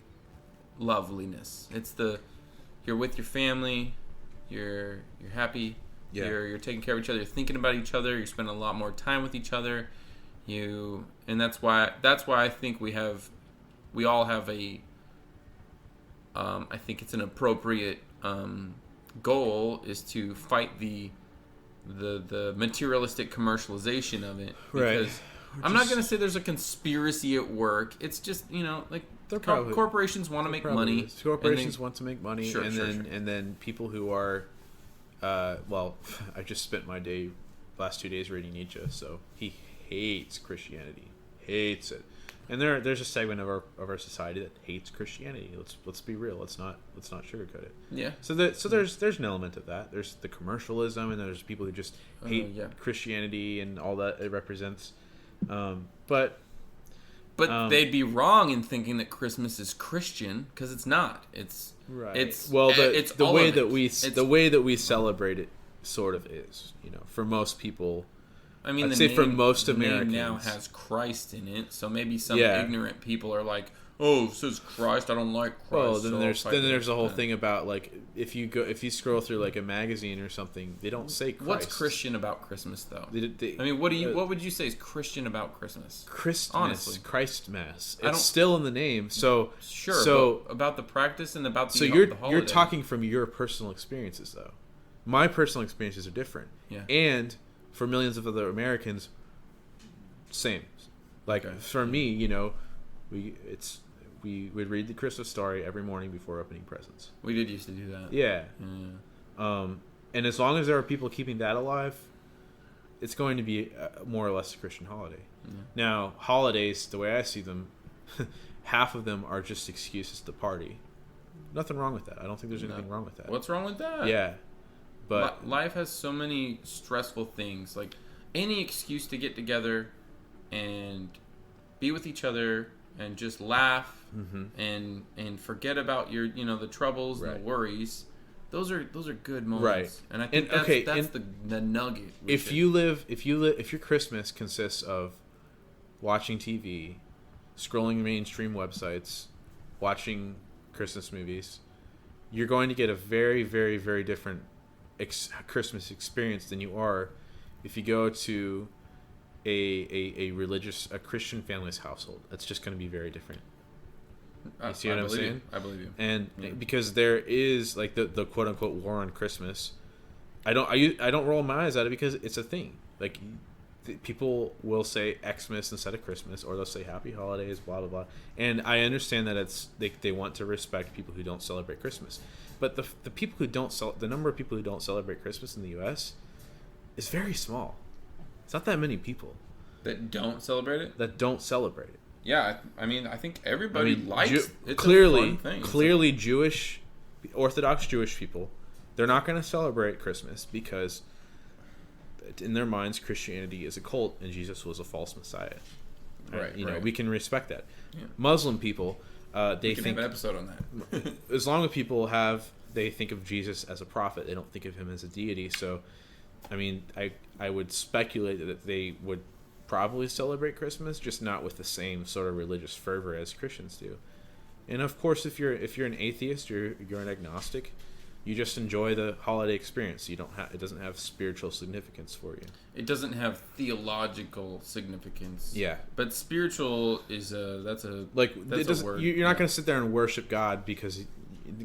loveliness. It's you're with your family, you're happy, you're taking care of each other, you're thinking about each other, you're spending a lot more time with each other, and that's why I think we all have a I think it's an appropriate goal is to fight the materialistic commercialization of it, because right. I'm not going to say there's a conspiracy at work. It's just, corporations want to make money. Corporations want to make money, Sure. And then people who are, I just spent my last 2 days reading Nietzsche, so he hates Christianity, hates it. And there's a segment of our society that hates Christianity. Let's be real. Let's not sugarcoat it. Yeah. So there's an element of that. There's the commercialism, and there's people who just hate Christianity and all that it represents. But they'd be wrong in thinking that Christmas is Christian, because it's not. It's right. It's the way that we celebrate it sort of is. For most people. I mean, I'd say for most Americans, the name now has Christ in it, so maybe some ignorant people are like, "Oh, it says Christ. I don't like Christ." Well, then there's a whole thing about like if you scroll through like a magazine or something, they don't say Christ. What's Christian about Christmas, though? I mean, what would you say is Christian about Christmas? Christmas, honestly, Christmas. It's still in the name, so sure. So about the practice and about the the holiday. You're talking from your personal experiences, though. My personal experiences are different. Yeah. And for millions of other Americans, same. Like for me, we would read the Christmas story every morning before opening presents. We did used to do that. Yeah. And as long as there are people keeping that alive, it's going to be more or less a Christian holiday. Yeah. Now, holidays, the way I see them, half of them are just excuses to party. Nothing wrong with that. I don't think there's anything wrong with that. What's wrong with that? Yeah. But life has so many stressful things. Like any excuse to get together and be with each other and just laugh and forget about your the troubles and the worries. Those are good moments. Right. And I think that's the nugget. If your Christmas consists of watching TV, scrolling mainstream websites, watching Christmas movies, you're going to get a very, very, very different Christmas experience than you are if you go to a Christian family's household. That's just going to be very different. You see what I'm saying? I believe you. And because there is like the quote unquote war on Christmas, I don't roll my eyes at it because it's a thing. Like, people will say Xmas instead of Christmas, or they'll say Happy Holidays, blah blah blah. And I understand that they want to respect people who don't celebrate Christmas, but the people who don't the number of people who don't celebrate Christmas in the U.S. is very small. It's not that many people that don't celebrate it. Yeah, I mean, I think everybody likes it's clearly a fun thing. Clearly, Jewish, Orthodox Jewish people, they're not going to celebrate Christmas because in their minds Christianity is a cult and Jesus was a false Messiah. Right. You know, we can respect that. Yeah. Muslim people, they think have an episode on that. As long as people they think of Jesus as a prophet, they don't think of him as a deity. So, I mean, I would speculate that they would probably celebrate Christmas, just not with the same sort of religious fervor as Christians do. And of course, if you're an atheist, you're an agnostic, you just enjoy the holiday experience. It doesn't have spiritual significance for you. It doesn't have theological significance. Yeah, but spiritual is that's a word. You're not going to sit there and worship God because you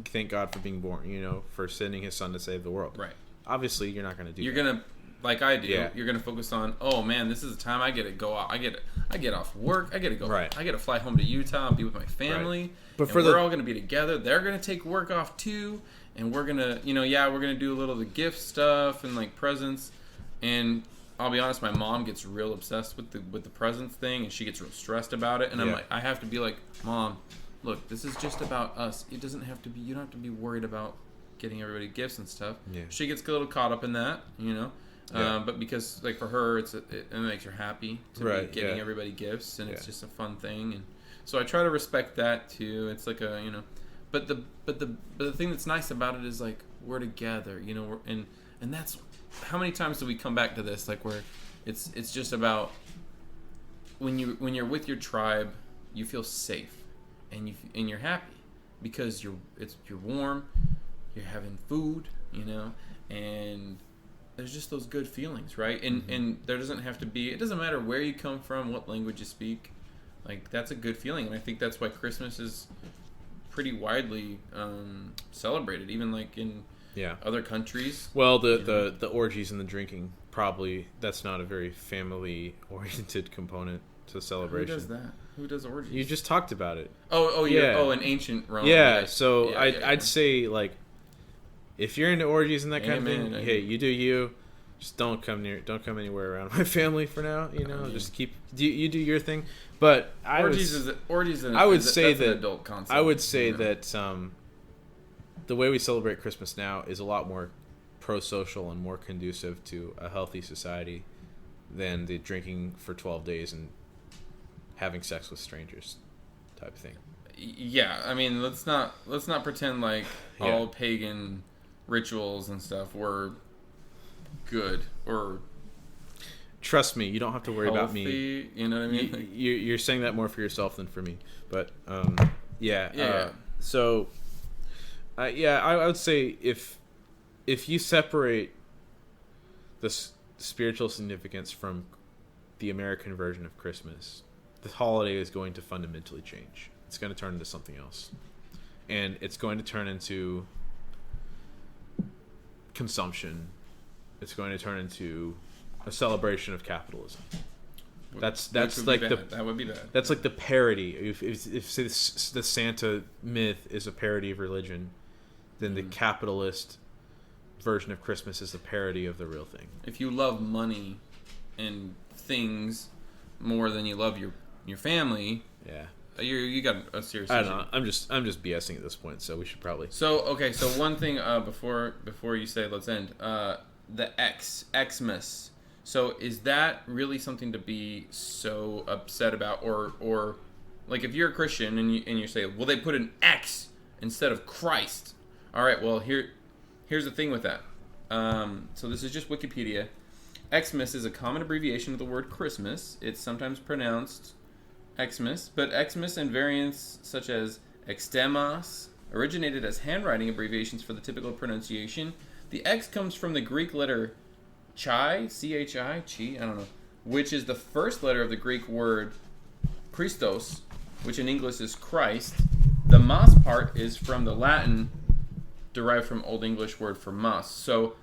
thank God for being born. You know, for sending His Son to save the world. Right. Obviously, you're not going to do. You're gonna. Like I do, You're gonna focus on. Oh man, this is the time I get to go out. I get off work. I get to go. Right. I get to fly home to Utah and be with my family. Right. But we're all gonna be together. They're gonna take work off too, and we're gonna, we're gonna do a little of the gift stuff and like presents. And I'll be honest, my mom gets real obsessed with the presents thing, and she gets real stressed about it. And I'm like, I have to be like, Mom, look, this is just about us. It doesn't have to be. You don't have to be worried about getting everybody gifts and stuff. Yeah. She gets a little caught up in that, Yeah. But because like for her, it makes her happy to be getting everybody gifts, and it's just a fun thing, and so I try to respect that too. It's like but the thing that's nice about it is like we're together, and that's how many times do we come back to this, like where it's just about when you're with your tribe, you feel safe, and you're happy because you're warm, you're having food, and there's just those good feelings, right? And there doesn't have to be, it doesn't matter where you come from, what language you speak, like that's a good feeling. And I think that's why Christmas is pretty widely celebrated, even like in other countries. Well, the orgies and the drinking, probably that's not a very family oriented component to celebration. Who does that? Who does orgies? You just talked about it. In ancient Rome. Yeah, so I'd say like, if you're into orgies and that kind of thing, hey, you do you. Just don't come anywhere around my family for now. Just keep you do your thing. But I would say that an adult concept. I would say that the way we celebrate Christmas now is a lot more pro-social and more conducive to a healthy society than the drinking for 12 days and having sex with strangers type thing. Yeah, I mean, let's not pretend like all pagan rituals and stuff were good or trust me, you don't have to worry about me. You know what I mean? You're saying that more for yourself than for me. But so I would say if you separate the spiritual significance from the American version of Christmas, the holiday is going to fundamentally change. It's going to turn into something else, and it's going to turn into consumption. It's going to turn into a celebration of capitalism. That's like that would be bad. That's like the parody. If the Santa myth is a parody of religion, then the capitalist version of Christmas is a parody of the real thing. If you love money and things more than you love your family, you got a serious issue. I don't know. I'm just BSing at this point, so we should probably. So one thing before you say let's end, the Xmas. So is that really something to be so upset about, or like if you're a Christian and you say, well, they put an X instead of Christ. All right, well here's the thing with that. So this is just Wikipedia. Xmas is a common abbreviation of the word Christmas. It's sometimes pronounced Xmas, but Xmas and variants such as Xtemos originated as handwriting abbreviations for the typical pronunciation. The X comes from the Greek letter chi, C-H-I, chi, I don't know, which is the first letter of the Greek word Christos, which in English is Christ. The mas part is from the Latin, derived from Old English word for mas. So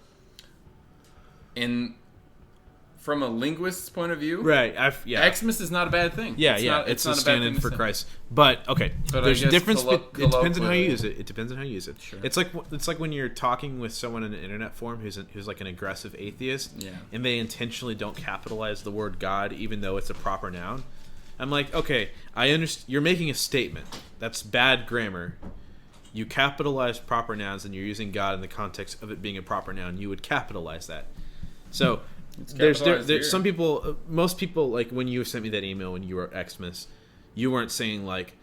from a linguist's point of view, right? Xmas is not a bad thing. Yeah, it's a stand-in for Christ. But okay, there's a difference. It depends on how you use it. It depends on how you use it. Sure. It's like when you're talking with someone in an internet forum who's like an aggressive atheist, and they intentionally don't capitalize the word God, even though it's a proper noun. I'm like, okay, I understand. You're making a statement. That's bad grammar. You capitalize proper nouns, and you're using God in the context of it being a proper noun. You would capitalize that. So. There's some people, most people, like when you sent me that email when you were Xmas, you weren't saying like,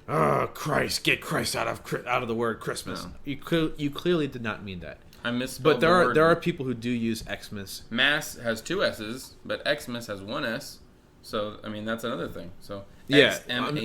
"Oh, Christ, get Christ out of the word Christmas." No. You clearly did not mean that. I misspelled. But there are people who do use Xmas. Mass has 2 S's, but Xmas has 1 S. So I mean that's another thing. So yeah,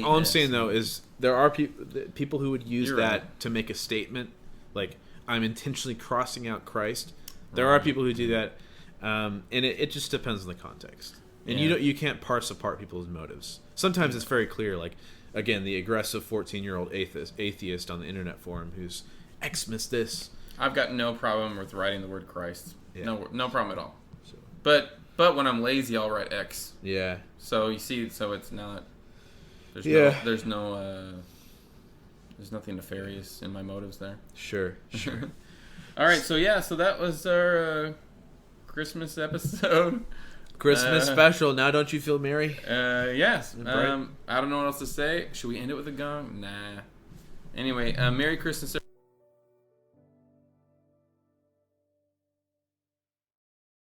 all I'm saying though is there are people who would use to make a statement, like I'm intentionally crossing out Christ. There are people who do that. And it just depends on the context, and you can't parse apart people's motives. Sometimes it's very clear, like again, the aggressive 14-year-old atheist on the internet forum who's Xmas this. I've got no problem with writing the word Christ. Yeah. No problem at all. So. But when I'm lazy, I'll write X. Yeah. So you see, so it's not. There's nothing nefarious in my motives there. Sure. All right. So that was our. Christmas episode. Christmas special. Now don't you feel merry? Yes. I don't know what else to say. Should we end it with a gong? Nah. Anyway, Merry Christmas.